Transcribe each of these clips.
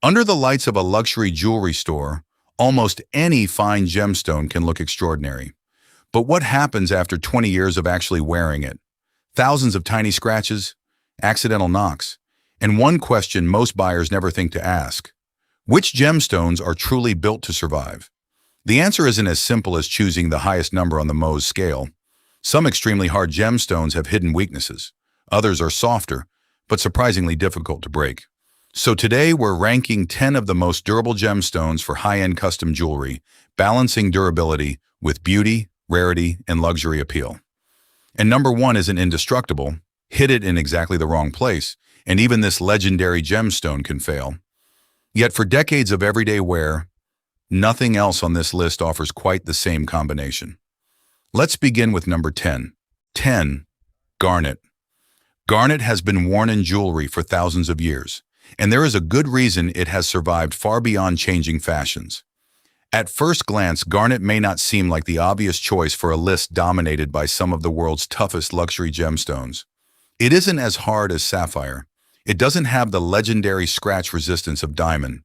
Under the lights of a luxury jewelry store, almost any fine gemstone can look extraordinary. But what happens after 20 years of actually wearing it? Thousands of tiny scratches, accidental knocks, and one question most buyers never think to ask: which gemstones are truly built to survive? The answer isn't as simple as choosing the highest number on the Mohs scale. Some extremely hard gemstones have hidden weaknesses. Others are softer, but surprisingly difficult to break. So today we're ranking 10 of the most durable gemstones for high-end custom jewelry, balancing durability with beauty, rarity, and luxury appeal. And number 1 isn't indestructible. Hit it in exactly the wrong place, and even this legendary gemstone can fail. Yet for decades of everyday wear, nothing else on this list offers quite the same combination. Let's begin with number 10. 10. Garnet. Garnet has been worn in jewelry for thousands of years, and there is a good reason it has survived far beyond changing fashions. At first glance, garnet may not seem like the obvious choice for a list dominated by some of the world's toughest luxury gemstones. It isn't as hard as sapphire. It doesn't have the legendary scratch resistance of diamond.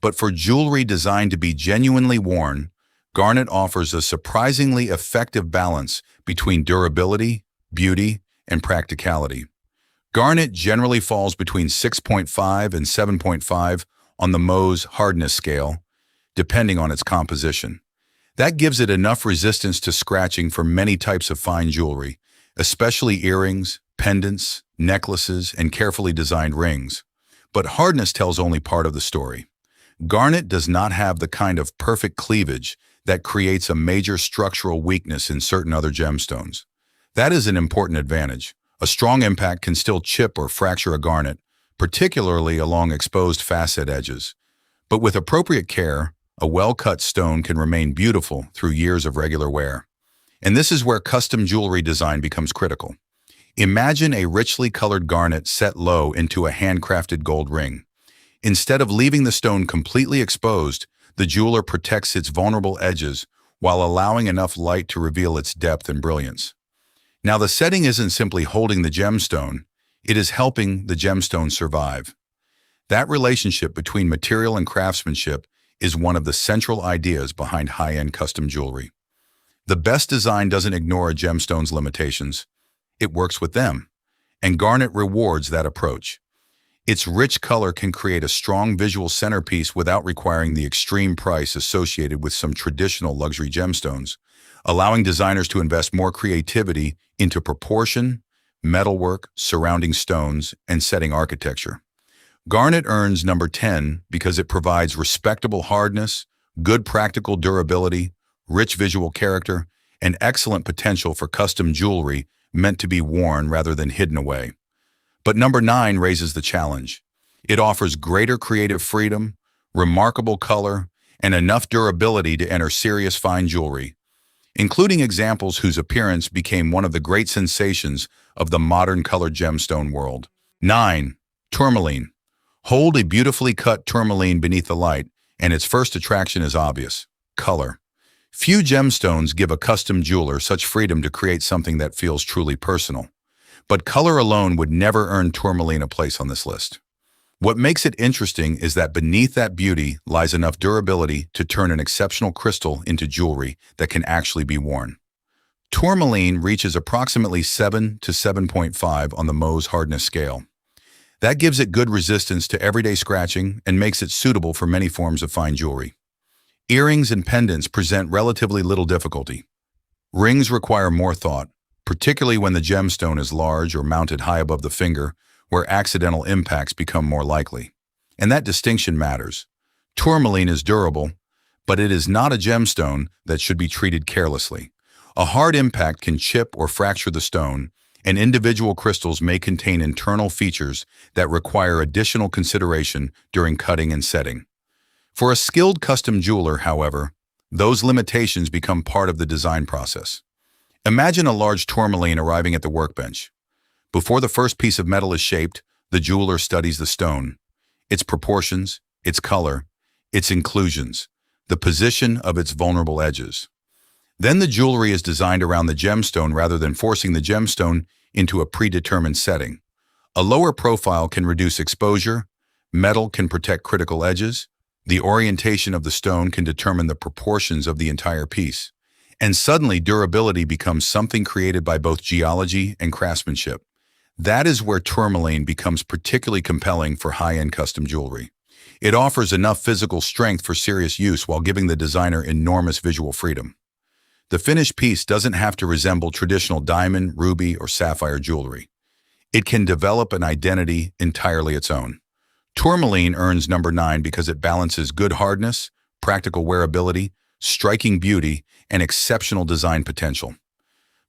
But for jewelry designed to be genuinely worn, garnet offers a surprisingly effective balance between durability, beauty, and practicality. Garnet generally falls between 6.5 and 7.5 on the Mohs hardness scale, depending on its composition. That gives it enough resistance to scratching for many types of fine jewelry, especially earrings, pendants, necklaces, and carefully designed rings. But hardness tells only part of the story. Garnet does not have the kind of perfect cleavage that creates a major structural weakness in certain other gemstones. That is an important advantage. A strong impact can still chip or fracture a garnet, particularly along exposed facet edges. But with appropriate care, a well-cut stone can remain beautiful through years of regular wear. And this is where custom jewelry design becomes critical. Imagine a richly colored garnet set low into a handcrafted gold ring. Instead of leaving the stone completely exposed, the jeweler protects its vulnerable edges while allowing enough light to reveal its depth and brilliance. Now, the setting isn't simply holding the gemstone, it is helping the gemstone survive. That relationship between material and craftsmanship is one of the central ideas behind high-end custom jewelry. The best design doesn't ignore a gemstone's limitations. It works with them, and garnet rewards that approach. Its rich color can create a strong visual centerpiece without requiring the extreme price associated with some traditional luxury gemstones, allowing designers to invest more creativity into proportion, metalwork, surrounding stones, and setting architecture. Garnet earns number 10 because it provides respectable hardness, good practical durability, rich visual character, and excellent potential for custom jewelry meant to be worn rather than hidden away. But number 9 raises the challenge. It offers greater creative freedom, remarkable color, and enough durability to enter serious fine jewelry, including examples whose appearance became one of the great sensations of the modern colored gemstone world. 9. Tourmaline. Hold a beautifully cut tourmaline beneath the light, and its first attraction is obvious: color. Few gemstones give a custom jeweler such freedom to create something that feels truly personal. But color alone would never earn tourmaline a place on this list. What makes it interesting is that beneath that beauty lies enough durability to turn an exceptional crystal into jewelry that can actually be worn. Tourmaline reaches approximately 7 to 7.5 on the Mohs hardness scale. That gives it good resistance to everyday scratching and makes it suitable for many forms of fine jewelry. Earrings and pendants present relatively little difficulty. Rings require more thought, particularly when the gemstone is large or mounted high above the finger, where accidental impacts become more likely. And that distinction matters. Tourmaline is durable, but it is not a gemstone that should be treated carelessly. A hard impact can chip or fracture the stone, and individual crystals may contain internal features that require additional consideration during cutting and setting. For a skilled custom jeweler, however, those limitations become part of the design process. Imagine a large tourmaline arriving at the workbench. Before the first piece of metal is shaped, the jeweler studies the stone, its proportions, its color, its inclusions, the position of its vulnerable edges. Then the jewelry is designed around the gemstone rather than forcing the gemstone into a predetermined setting. A lower profile can reduce exposure, Metal can protect critical edges. The orientation of the stone can determine the proportions of the entire piece. And suddenly, durability becomes something created by both geology and craftsmanship. That is where tourmaline becomes particularly compelling for high-end custom jewelry. It offers enough physical strength for serious use while giving the designer enormous visual freedom. The finished piece doesn't have to resemble traditional diamond, ruby, or sapphire jewelry. It can develop an identity entirely its own. Tourmaline earns number 9 because it balances good hardness, practical wearability, striking beauty, and exceptional design potential.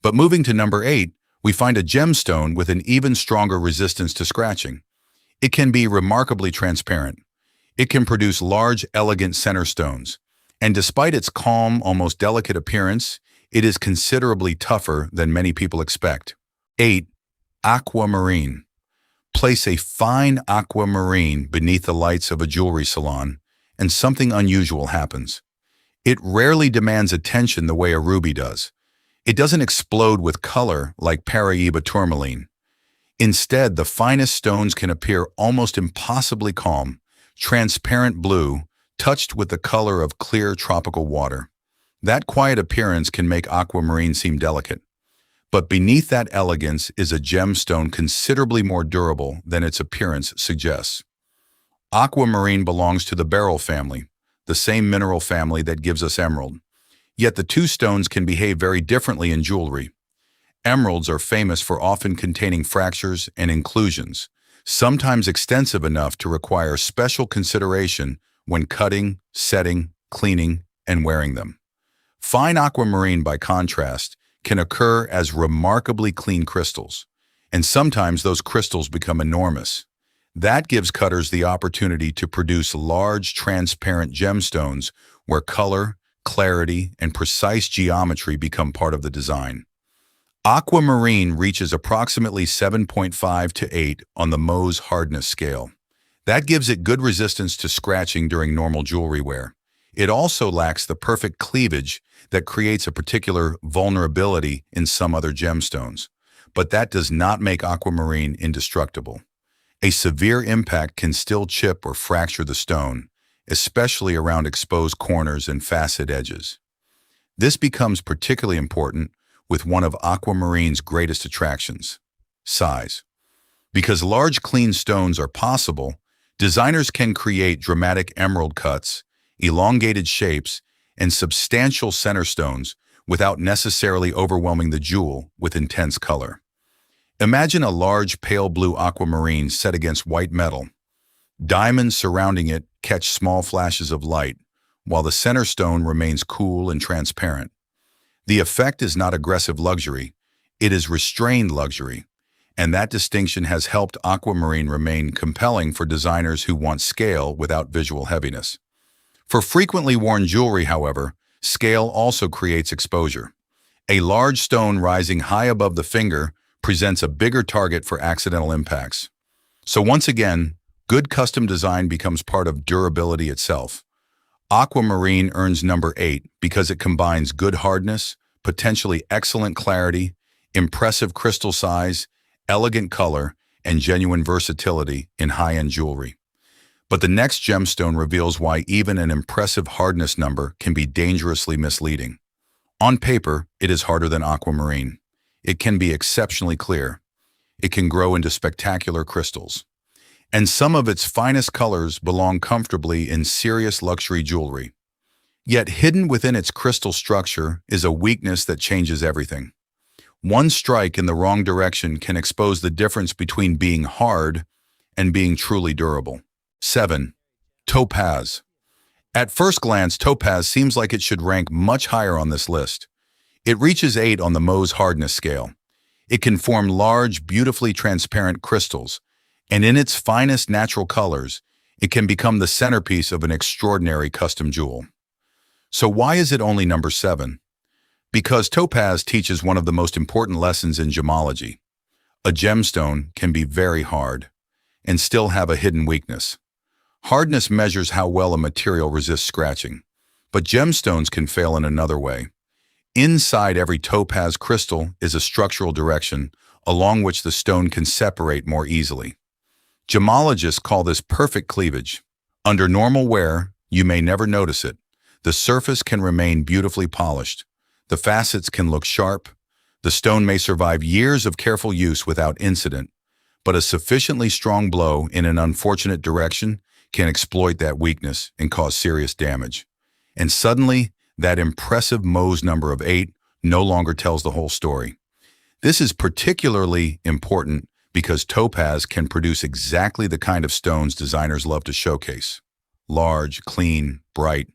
But moving to number 8, we find a gemstone with an even stronger resistance to scratching. It can be remarkably transparent. It can produce large, elegant center stones. And despite its calm, almost delicate appearance, it is considerably tougher than many people expect. 8. Aquamarine. Place a fine aquamarine beneath the lights of a jewelry salon, and something unusual happens. It rarely demands attention the way a ruby does. It doesn't explode with color like Paraíba tourmaline. Instead, the finest stones can appear almost impossibly calm, transparent blue, touched with the color of clear tropical water. That quiet appearance can make aquamarine seem delicate. But beneath that elegance is a gemstone considerably more durable than its appearance suggests. Aquamarine belongs to the beryl family, the same mineral family that gives us emerald. Yet the two stones can behave very differently in jewelry. Emeralds are famous for often containing fractures and inclusions, sometimes extensive enough to require special consideration when cutting, setting, cleaning, and wearing them. Fine aquamarine, by contrast, can occur as remarkably clean crystals, and sometimes those crystals become enormous. That gives cutters the opportunity to produce large, transparent gemstones where color, clarity, and precise geometry become part of the design. Aquamarine reaches approximately 7.5 to 8 on the Mohs hardness scale. That gives it good resistance to scratching during normal jewelry wear. It also lacks the perfect cleavage that creates a particular vulnerability in some other gemstones. But that does not make aquamarine indestructible. A severe impact can still chip or fracture the stone, especially around exposed corners and facet edges. This becomes particularly important with one of aquamarine's greatest attractions: size. Because large, clean stones are possible, designers can create dramatic emerald cuts, elongated shapes, and substantial center stones without necessarily overwhelming the jewel with intense color. Imagine a large pale blue aquamarine set against white metal. Diamonds surrounding it catch small flashes of light, while the center stone remains cool and transparent. The effect is not aggressive luxury, it is restrained luxury, and that distinction has helped aquamarine remain compelling for designers who want scale without visual heaviness. For frequently worn jewelry, however, scale also creates exposure. A large stone rising high above the finger presents a bigger target for accidental impacts. So once again, good custom design becomes part of durability itself. Aquamarine earns number 8 because it combines good hardness, potentially excellent clarity, impressive crystal size, elegant color, and genuine versatility in high-end jewelry. But the next gemstone reveals why even an impressive hardness number can be dangerously misleading. On paper, it is harder than aquamarine. It can be exceptionally clear. It can grow into spectacular crystals. And some of its finest colors belong comfortably in serious luxury jewelry. Yet hidden within its crystal structure is a weakness that changes everything. One strike in the wrong direction can expose the difference between being hard and being truly durable. 7. Topaz. At first glance, topaz seems like it should rank much higher on this list. It reaches 8 on the Mohs hardness scale. It can form large, beautifully transparent crystals, and in its finest natural colors, it can become the centerpiece of an extraordinary custom jewel. So why is it only number 7? Because topaz teaches one of the most important lessons in gemology. A gemstone can be very hard and still have a hidden weakness. Hardness measures how well a material resists scratching, but gemstones can fail in another way. Inside every topaz crystal is a structural direction along which the stone can separate more easily. Gemologists call this perfect cleavage. Under normal wear, you may never notice it. The surface can remain beautifully polished. The facets can look sharp. The stone may survive years of careful use without incident, but a sufficiently strong blow in an unfortunate direction can exploit that weakness and cause serious damage. And suddenly, that impressive Mohs number of 8 no longer tells the whole story. This is particularly important because Topaz can produce exactly the kind of stones designers love to showcase. Large, clean, bright,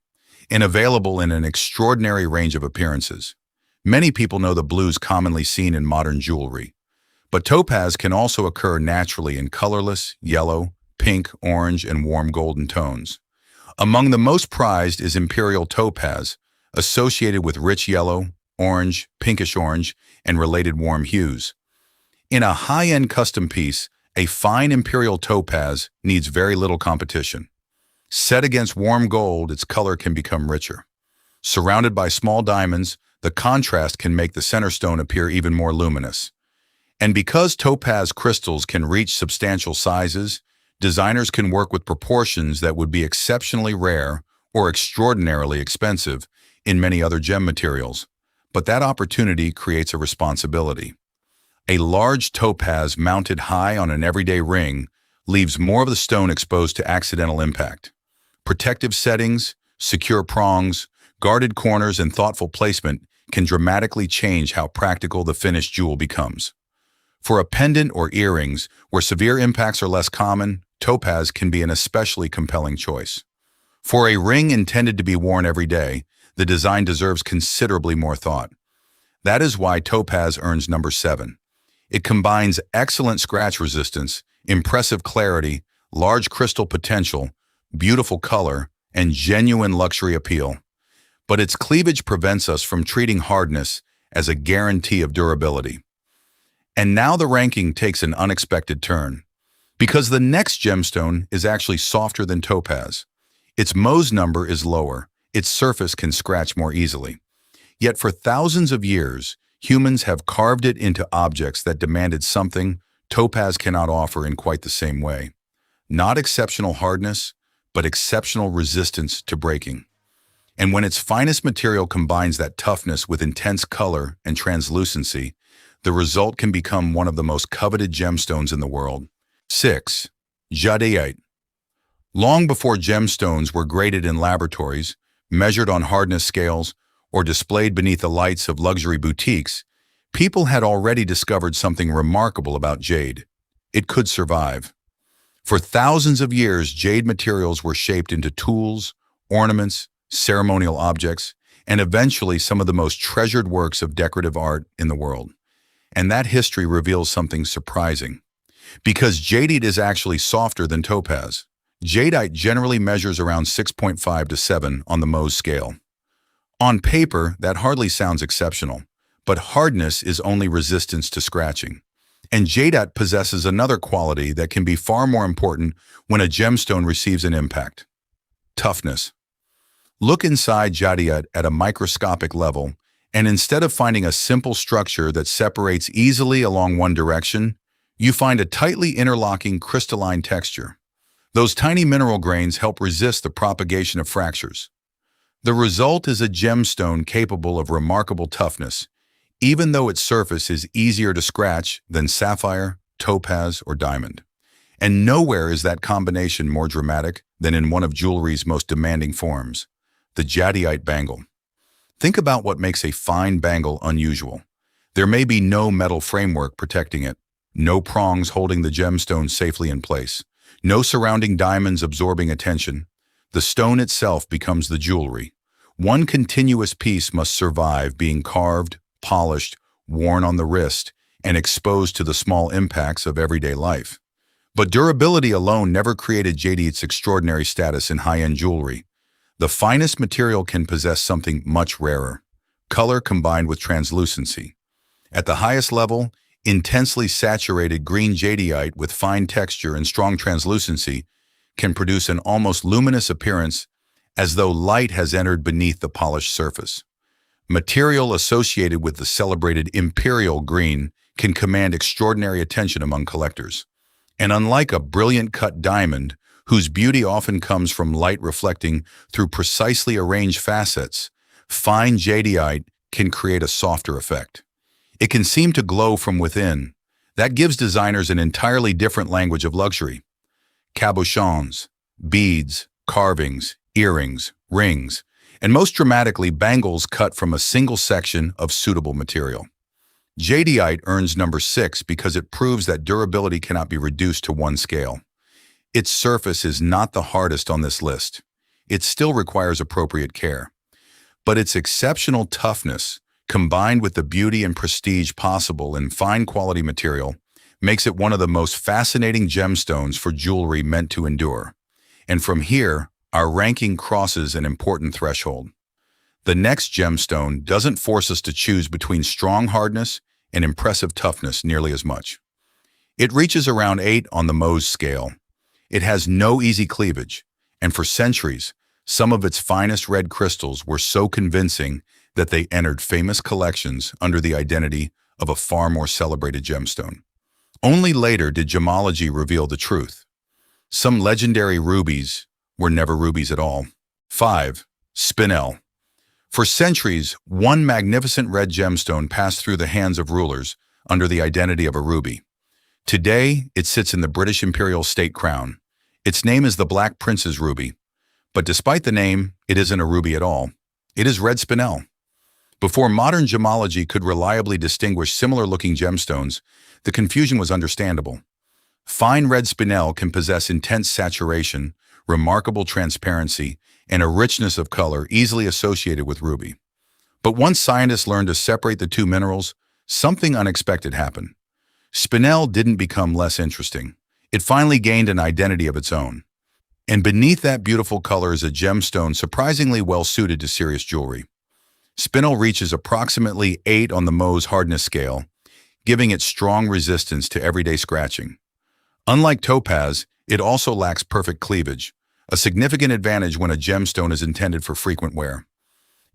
and available in an extraordinary range of appearances. Many people know the blues commonly seen in modern jewelry, but topaz can also occur naturally in colorless, yellow, pink, orange, and warm golden tones. Among the most prized is imperial topaz, associated with rich yellow, orange, pinkish orange, and related warm hues. In a high-end custom piece, a fine imperial topaz needs very little competition. Set against warm gold, its color can become richer. Surrounded by small diamonds, the contrast can make the center stone appear even more luminous. And because topaz crystals can reach substantial sizes, designers can work with proportions that would be exceptionally rare or extraordinarily expensive in many other gem materials. But that opportunity creates a responsibility. A large topaz mounted high on an everyday ring leaves more of the stone exposed to accidental impact. Protective settings, secure prongs, guarded corners, and thoughtful placement can dramatically change how practical the finished jewel becomes. For a pendant or earrings, where severe impacts are less common, topaz can be an especially compelling choice. For a ring intended to be worn every day, the design deserves considerably more thought. That is why topaz earns number 7. It combines excellent scratch resistance, impressive clarity, large crystal potential, beautiful color, and genuine luxury appeal. But its cleavage prevents us from treating hardness as a guarantee of durability. And now the ranking takes an unexpected turn, because the next gemstone is actually softer than topaz. Its Mohs number is lower, its surface can scratch more easily. Yet for thousands of years, humans have carved it into objects that demanded something topaz cannot offer in quite the same way. Not exceptional hardness, but exceptional resistance to breaking. And when its finest material combines that toughness with intense color and translucency, the result can become one of the most coveted gemstones in the world. 6. Jadeite. Long before gemstones were graded in laboratories, measured on hardness scales, or displayed beneath the lights of luxury boutiques, people had already discovered something remarkable about jade. It could survive. For thousands of years, jade materials were shaped into tools, ornaments, ceremonial objects, and eventually some of the most treasured works of decorative art in the world. And that history reveals something surprising. Because jadeite is actually softer than topaz, jadeite generally measures around 6.5 to 7 on the Mohs scale. On paper, that hardly sounds exceptional, but hardness is only resistance to scratching. And jadeite possesses another quality that can be far more important when a gemstone receives an impact: toughness. Look inside jadeite at a microscopic level, and instead of finding a simple structure that separates easily along one direction, you find a tightly interlocking crystalline texture. Those tiny mineral grains help resist the propagation of fractures. The result is a gemstone capable of remarkable toughness, even though its surface is easier to scratch than sapphire, topaz, or diamond. And nowhere is that combination more dramatic than in one of jewelry's most demanding forms, the jadeite bangle. Think about what makes a fine bangle unusual. There may be no metal framework protecting it, no prongs holding the gemstone safely in place, no surrounding diamonds absorbing attention. The stone itself becomes the jewelry. One continuous piece must survive being carved, polished, worn on the wrist, and exposed to the small impacts of everyday life. But durability alone never created jadeite's extraordinary status in high-end jewelry. The finest material can possess something much rarer: color combined with translucency. At the highest level, intensely saturated green jadeite with fine texture and strong translucency can produce an almost luminous appearance, as though light has entered beneath the polished surface. Material associated with the celebrated imperial green can command extraordinary attention among collectors. And unlike a brilliant cut diamond, whose beauty often comes from light reflecting through precisely arranged facets, fine jadeite can create a softer effect. It can seem to glow from within. That gives designers an entirely different language of luxury. Cabochons, beads, carvings, earrings, rings, and most dramatically bangles cut from a single section of suitable material. Jadeite earns number 6 because it proves that durability cannot be reduced to one scale. Its surface is not the hardest on this list. It still requires appropriate care. But its exceptional toughness, combined with the beauty and prestige possible in fine quality material, makes it one of the most fascinating gemstones for jewelry meant to endure. And from here, our ranking crosses an important threshold. The next gemstone doesn't force us to choose between strong hardness and impressive toughness nearly as much. It reaches around 8 on the Mohs scale. It has no easy cleavage, and for centuries, some of its finest red crystals were so convincing that they entered famous collections under the identity of a far more celebrated gemstone. Only later did gemology reveal the truth. Some legendary rubies were never rubies at all. 5. Spinel. For centuries, one magnificent red gemstone passed through the hands of rulers under the identity of a ruby. Today, it sits in the British imperial state crown. Its name is the Black Prince's Ruby. But despite the name, it isn't a ruby at all. It is red spinel. Before modern gemology could reliably distinguish similar-looking gemstones, the confusion was understandable. Fine red spinel can possess intense saturation, remarkable transparency, and a richness of color easily associated with ruby. But once scientists learned to separate the two minerals, something unexpected happened. Spinel didn't become less interesting. It finally gained an identity of its own. And beneath that beautiful color is a gemstone surprisingly well-suited to serious jewelry. Spinel reaches approximately 8 on the Mohs hardness scale, giving it strong resistance to everyday scratching. Unlike Topaz, it also lacks perfect cleavage, a significant advantage when a gemstone is intended for frequent wear.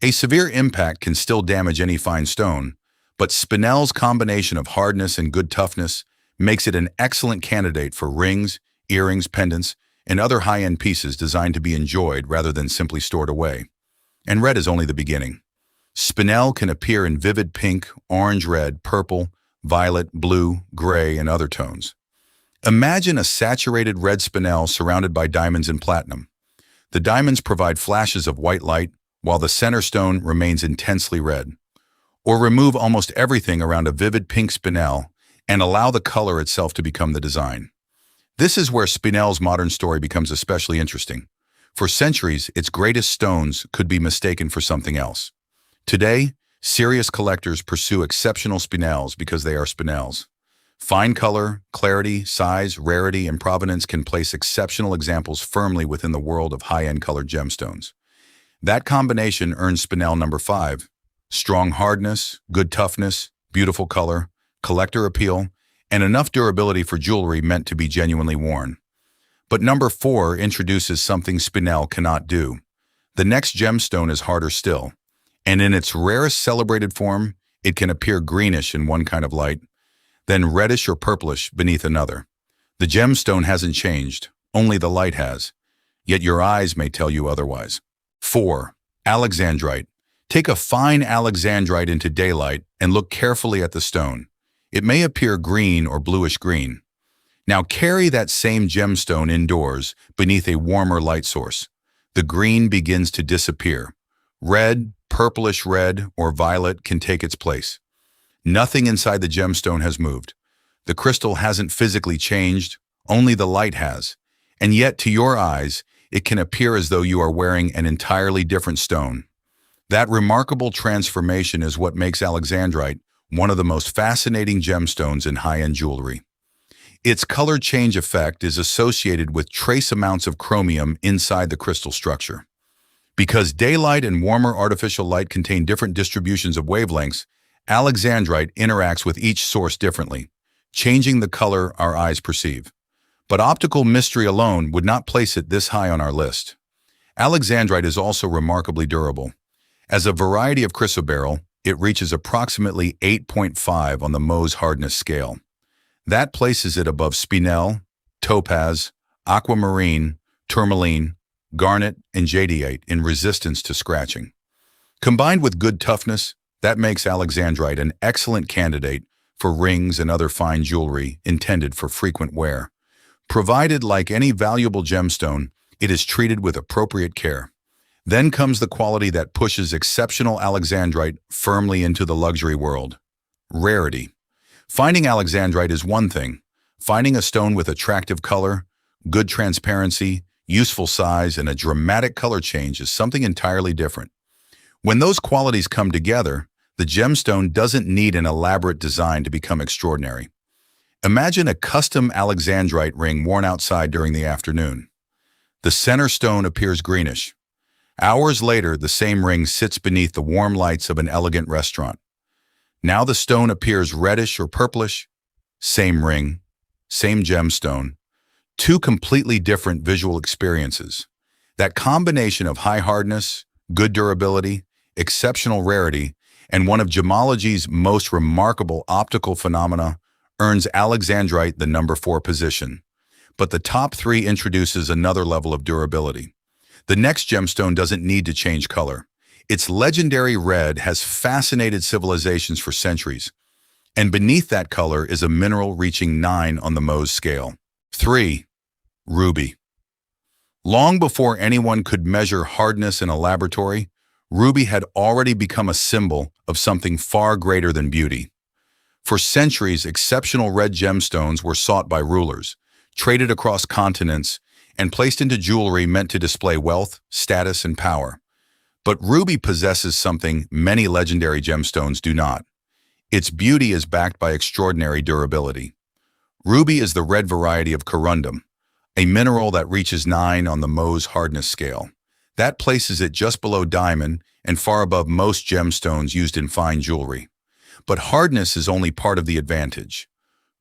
A severe impact can still damage any fine stone, but Spinel's combination of hardness and good toughness makes it an excellent candidate for rings, earrings, pendants, and other high-end pieces designed to be enjoyed rather than simply stored away. And red is only the beginning. Spinel can appear in vivid pink, orange-red, purple, violet, blue, gray, and other tones. Imagine a saturated red spinel surrounded by diamonds and platinum. The diamonds provide flashes of white light, while the center stone remains intensely red. Or remove almost everything around a vivid pink spinel and allow the color itself to become the design. This is where Spinel's modern story becomes especially interesting. For centuries, its greatest stones could be mistaken for something else. Today, serious collectors pursue exceptional spinels because they are spinels. Fine color, clarity, size, rarity, and provenance can place exceptional examples firmly within the world of high-end colored gemstones. That combination earns Spinel number 5. Strong hardness, good toughness, beautiful color, collector appeal, and enough durability for jewelry meant to be genuinely worn. But number 4 introduces something Spinel cannot do. The next gemstone is harder still, and in its rarest celebrated form, it can appear greenish in one kind of light, then reddish or purplish beneath another. The gemstone hasn't changed, only the light has, yet your eyes may tell you otherwise. 4. Alexandrite. Take a fine Alexandrite into daylight and look carefully at the stone. It may appear green or bluish-green. Now carry that same gemstone indoors beneath a warmer light source. The green begins to disappear. Red, purplish red, or violet can take its place. Nothing inside the gemstone has moved. The crystal hasn't physically changed, only the light has. And yet, to your eyes, it can appear as though you are wearing an entirely different stone. That remarkable transformation is what makes Alexandrite one of the most fascinating gemstones in high-end jewelry. Its color change effect is associated with trace amounts of chromium inside the crystal structure. Because daylight and warmer artificial light contain different distributions of wavelengths, Alexandrite interacts with each source differently, changing the color our eyes perceive. But optical mystery alone would not place it this high on our list. Alexandrite is also remarkably durable. As a variety of chrysoberyl, it reaches approximately 8.5 on the Mohs hardness scale. That places it above Spinel, Topaz, Aquamarine, Tourmaline, Garnet, and Jadeite in resistance to scratching. Combined with good toughness, that makes Alexandrite an excellent candidate for rings and other fine jewelry intended for frequent wear. Provided, like any valuable gemstone, it is treated with appropriate care. Then comes the quality that pushes exceptional Alexandrite firmly into the luxury world: rarity. Finding Alexandrite is one thing. Finding a stone with attractive color, good transparency, useful size, and a dramatic color change is something entirely different. When those qualities come together, the gemstone doesn't need an elaborate design to become extraordinary. Imagine a custom Alexandrite ring worn outside during the afternoon. The center stone appears greenish. Hours later, the same ring sits beneath the warm lights of an elegant restaurant. Now the stone appears reddish or purplish. Same ring, same gemstone. Two completely different visual experiences. That combination of high hardness, good durability, exceptional rarity, and one of gemology's most remarkable optical phenomena earns Alexandrite the number 4 position. But the top 3 introduces another level of durability. The next gemstone doesn't need to change color. Its legendary red has fascinated civilizations for centuries, and beneath that color is a mineral reaching 9 on the Mohs scale. 3. Ruby. Long before anyone could measure hardness in a laboratory, ruby had already become a symbol of something far greater than beauty. For centuries, exceptional red gemstones were sought by rulers, traded across continents, and placed into jewelry meant to display wealth, status, and power. But ruby possesses something many legendary gemstones do not. Its beauty is backed by extraordinary durability. Ruby is the red variety of corundum, a mineral that reaches 9 on the Mohs hardness scale. That places it just below diamond and far above most gemstones used in fine jewelry. But hardness is only part of the advantage.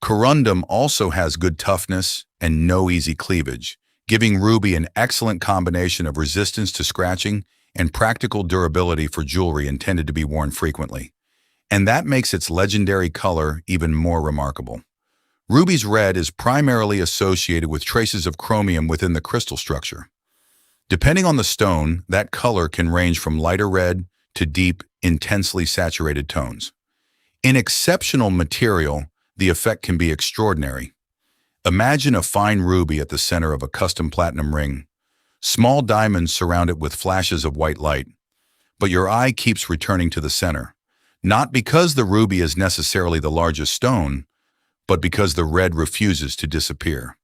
Corundum also has good toughness and no easy cleavage, giving ruby an excellent combination of resistance to scratching and practical durability for jewelry intended to be worn frequently. And that makes its legendary color even more remarkable. Ruby's red is primarily associated with traces of chromium within the crystal structure. Depending on the stone, that color can range from lighter red to deep, intensely saturated tones. In exceptional material, the effect can be extraordinary. Imagine a fine ruby at the center of a custom platinum ring. Small diamonds surround it with flashes of white light. But your eye keeps returning to the center, not because the ruby is necessarily the largest stone, but because the red refuses to disappear.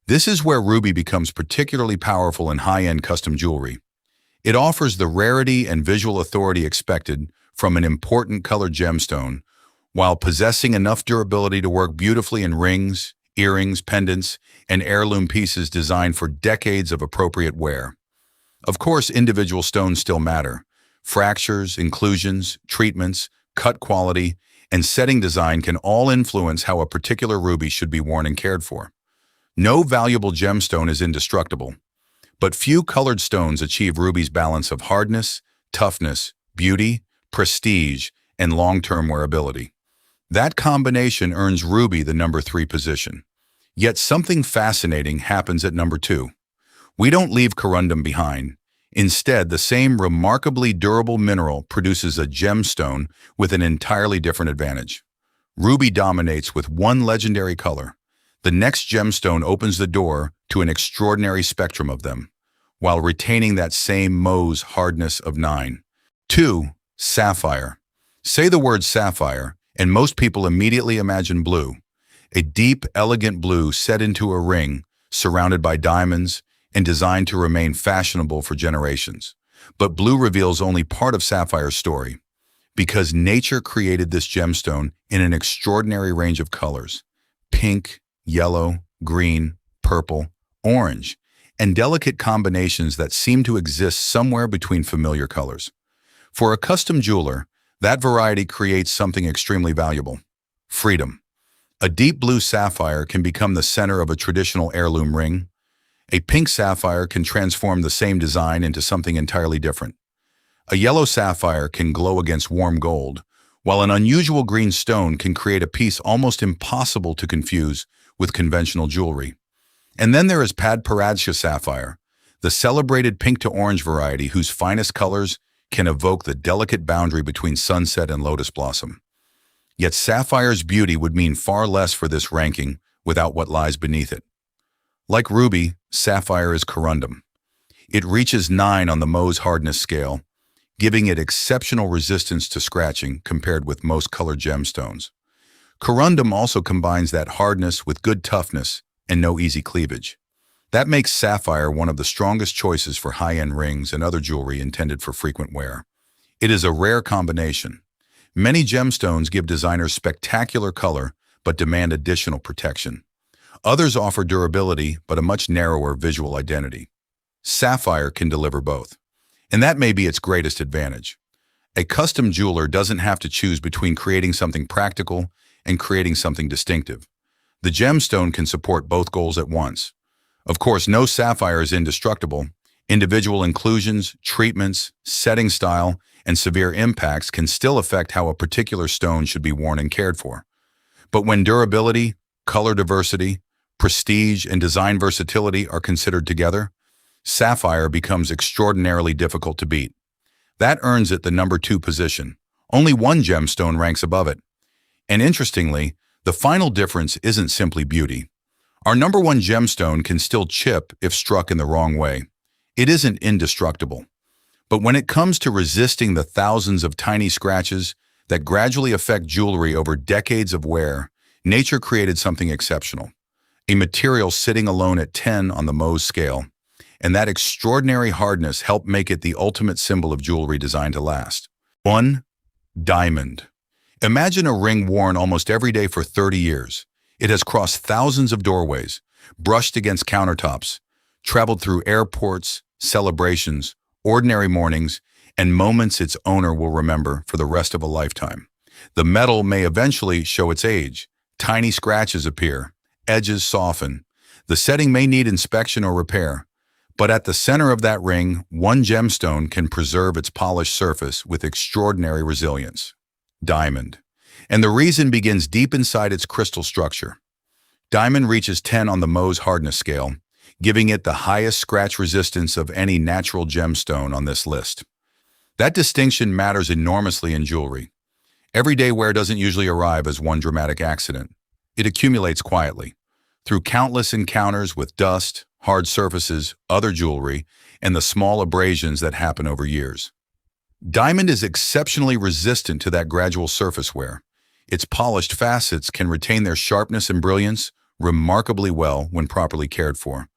This is where ruby becomes particularly powerful in high-end custom jewelry. It offers the rarity and visual authority expected from an important colored gemstone, while possessing enough durability to work beautifully in rings, earrings, pendants, and heirloom pieces designed for decades of appropriate wear. Of course, individual stones still matter. Fractures, inclusions, treatments, cut quality, and setting design can all influence how a particular ruby should be worn and cared for. No valuable gemstone is indestructible, but few colored stones achieve ruby's balance of hardness, toughness, beauty, prestige, and long-term wearability. That combination earns ruby the number 3 position. Yet something fascinating happens at number 2. We don't leave corundum behind. Instead, the same remarkably durable mineral produces a gemstone with an entirely different advantage. Ruby dominates with one legendary color. The next gemstone opens the door to an extraordinary spectrum of them, while retaining that same Mohs hardness of 9. 2. Sapphire. Say the word sapphire, and most people immediately imagine blue. A deep, elegant blue set into a ring, surrounded by diamonds, and designed to remain fashionable for generations. But blue reveals only part of sapphire's story, because nature created this gemstone in an extraordinary range of colors: pink, yellow, green, purple, orange, and delicate combinations that seem to exist somewhere between familiar colors. For a custom jeweler, that variety creates something extremely valuable: freedom. A deep blue sapphire can become the center of a traditional heirloom ring. A pink sapphire can transform the same design into something entirely different. A yellow sapphire can glow against warm gold, while an unusual green stone can create a piece almost impossible to confuse with conventional jewelry. And then there is Padparadshah sapphire, the celebrated pink to orange variety whose finest colors can evoke the delicate boundary between sunset and lotus blossom. Yet sapphire's beauty would mean far less for this ranking without what lies beneath it. Like ruby, sapphire is corundum. It reaches 9 on the Mohs hardness scale, giving it exceptional resistance to scratching compared with most colored gemstones. Corundum also combines that hardness with good toughness and no easy cleavage. That makes sapphire one of the strongest choices for high-end rings and other jewelry intended for frequent wear. It is a rare combination. Many gemstones give designers spectacular color but demand additional protection. Others offer durability but a much narrower visual identity. Sapphire can deliver both, and that may be its greatest advantage. A custom jeweler doesn't have to choose between creating something practical and creating something distinctive. The gemstone can support both goals at once. Of course, no sapphire is indestructible. Individual inclusions, treatments, setting style, and severe impacts can still affect how a particular stone should be worn and cared for. But when durability, color diversity, prestige, and design versatility are considered together, sapphire becomes extraordinarily difficult to beat. That earns it the number 2 position. Only one gemstone ranks above it. And interestingly, the final difference isn't simply beauty. Our number 1 gemstone can still chip if struck in the wrong way. It isn't indestructible. But when it comes to resisting the thousands of tiny scratches that gradually affect jewelry over decades of wear, nature created something exceptional. A material sitting alone at 10 on the Mohs scale. And that extraordinary hardness helped make it the ultimate symbol of jewelry designed to last. 1. Diamond. Imagine a ring worn almost every day for 30 years. It has crossed thousands of doorways, brushed against countertops, traveled through airports, celebrations, ordinary mornings, and moments its owner will remember for the rest of a lifetime. The metal may eventually show its age. Tiny scratches appear, edges soften. The setting may need inspection or repair. But at the center of that ring, one gemstone can preserve its polished surface with extraordinary resilience. Diamond. And the reason begins deep inside its crystal structure. Diamond reaches 10 on the Mohs hardness scale, giving it the highest scratch resistance of any natural gemstone on this list. That distinction matters enormously in jewelry. Everyday wear doesn't usually arrive as one dramatic accident. It accumulates quietly, through countless encounters with dust, hard surfaces, other jewelry, and the small abrasions that happen over years. Diamond is exceptionally resistant to that gradual surface wear. Its polished facets can retain their sharpness and brilliance remarkably well when properly cared for.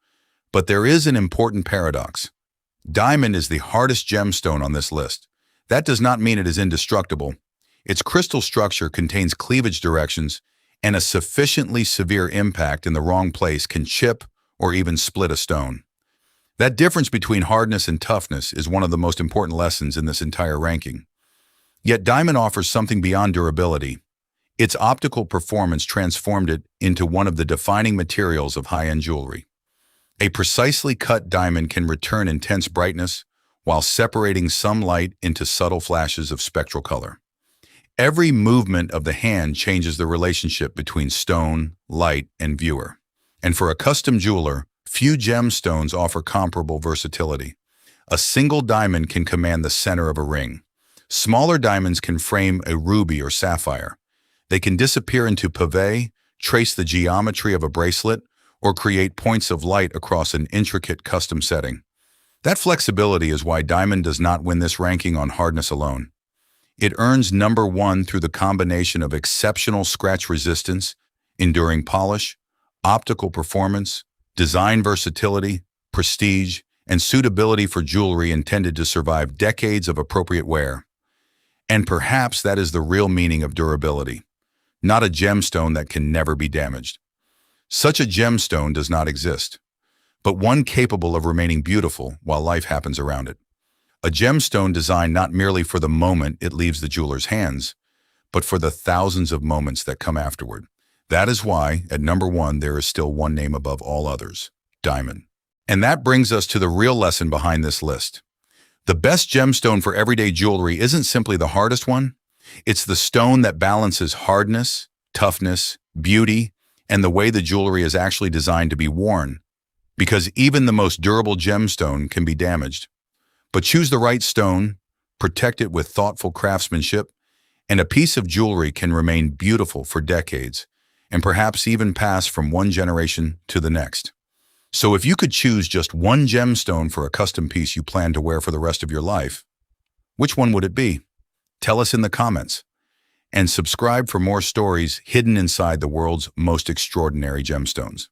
But there is an important paradox. Diamond is the hardest gemstone on this list. That does not mean it is indestructible. Its crystal structure contains cleavage directions, and a sufficiently severe impact in the wrong place can chip or even split a stone. That difference between hardness and toughness is one of the most important lessons in this entire ranking. Yet diamond offers something beyond durability. Its optical performance transformed it into one of the defining materials of high-end jewelry. A precisely cut diamond can return intense brightness while separating some light into subtle flashes of spectral color. Every movement of the hand changes the relationship between stone, light, and viewer. And for a custom jeweler, few gemstones offer comparable versatility. A single diamond can command the center of a ring. Smaller diamonds can frame a ruby or sapphire. They can disappear into pave, trace the geometry of a bracelet, or create points of light across an intricate custom setting. That flexibility is why diamond does not win this ranking on hardness alone. It earns number 1 through the combination of exceptional scratch resistance, enduring polish, optical performance, design versatility, prestige, and suitability for jewelry intended to survive decades of appropriate wear. And perhaps that is the real meaning of durability, not a gemstone that can never be damaged. Such a gemstone does not exist, but one capable of remaining beautiful while life happens around it. A gemstone designed not merely for the moment it leaves the jeweler's hands, but for the thousands of moments that come afterward. That is why, at number 1, there is still one name above all others, diamond. And that brings us to the real lesson behind this list. The best gemstone for everyday jewelry isn't simply the hardest one. It's the stone that balances hardness, toughness, beauty, and the way the jewelry is actually designed to be worn, because even the most durable gemstone can be damaged. But choose the right stone, protect it with thoughtful craftsmanship, and a piece of jewelry can remain beautiful for decades, and perhaps even pass from one generation to the next. So if you could choose just one gemstone for a custom piece you plan to wear for the rest of your life, which one would it be? Tell us in the comments. And subscribe for more stories hidden inside the world's most extraordinary gemstones.